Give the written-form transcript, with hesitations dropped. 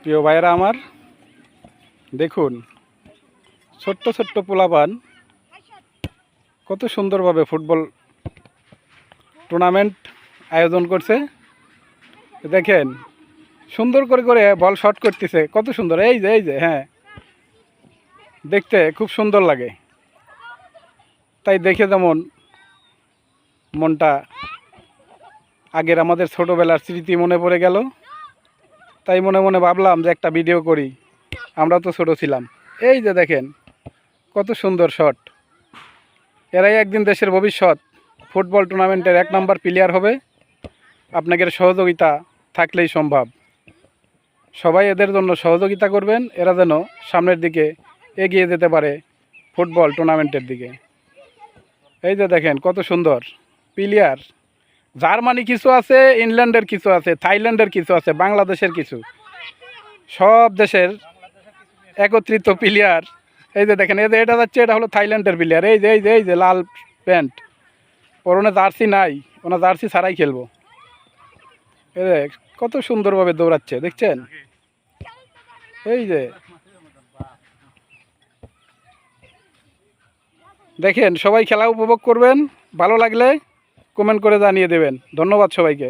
প্রিয় ভাইয়েরা আমার, দেখুন ছোট্ট ছোট্ট পোলাপান কত সুন্দরভাবে ফুটবল টুর্নামেন্ট আয়োজন করছে। দেখেন সুন্দর করে করে বল শট করতেছে, কত সুন্দর। এই যে হ্যাঁ, দেখতে খুব সুন্দর লাগে। তাই দেখে যেমন মনটা আগের আমাদের ছোটোবেলার স্মৃতি মনে পড়ে গেল। তাই মনে মনে ভাবলাম যে একটা ভিডিও করি, আমরা তো ছোটো ছিলাম। এই যে দেখেন কত সুন্দর শট। এরাই একদিন দেশের ভবিষ্যৎ, ফুটবল টুর্নামেন্টের 1 নম্বর প্লেয়ার হবে। আপনাদের সহযোগিতা থাকলেই সম্ভব। সবাই এদের জন্য সহযোগিতা করবেন, এরা যেন সামনের দিকে এগিয়ে যেতে পারে ফুটবল টুর্নামেন্টের দিকে। এই যে দেখেন কত সুন্দর প্লেয়ার। জার্মানি কিছু আছে, ইংল্যান্ডের কিছু আছে, থাইল্যান্ডের কিছু আছে, বাংলাদেশের কিছু, সব দেশের একত্রিত প্লেয়ার। এই যে দেখেন, এটা যাচ্ছে, এটা হলো থাইল্যান্ডের প্লেয়ার। এই যে লাল প্যান্ট, ওর ওনা জার্সি নাই, ওনা জার্সি ছাড়াই খেলবো। এই যে কত সুন্দরভাবে দৌড়াচ্ছে, দেখছেন? এই যে দেখেন, সবাই খেলা উপভোগ করবেন। ভালো লাগলে কমেন্ট করে জানিয়ে দেবেন। ধন্যবাদ সবাইকে।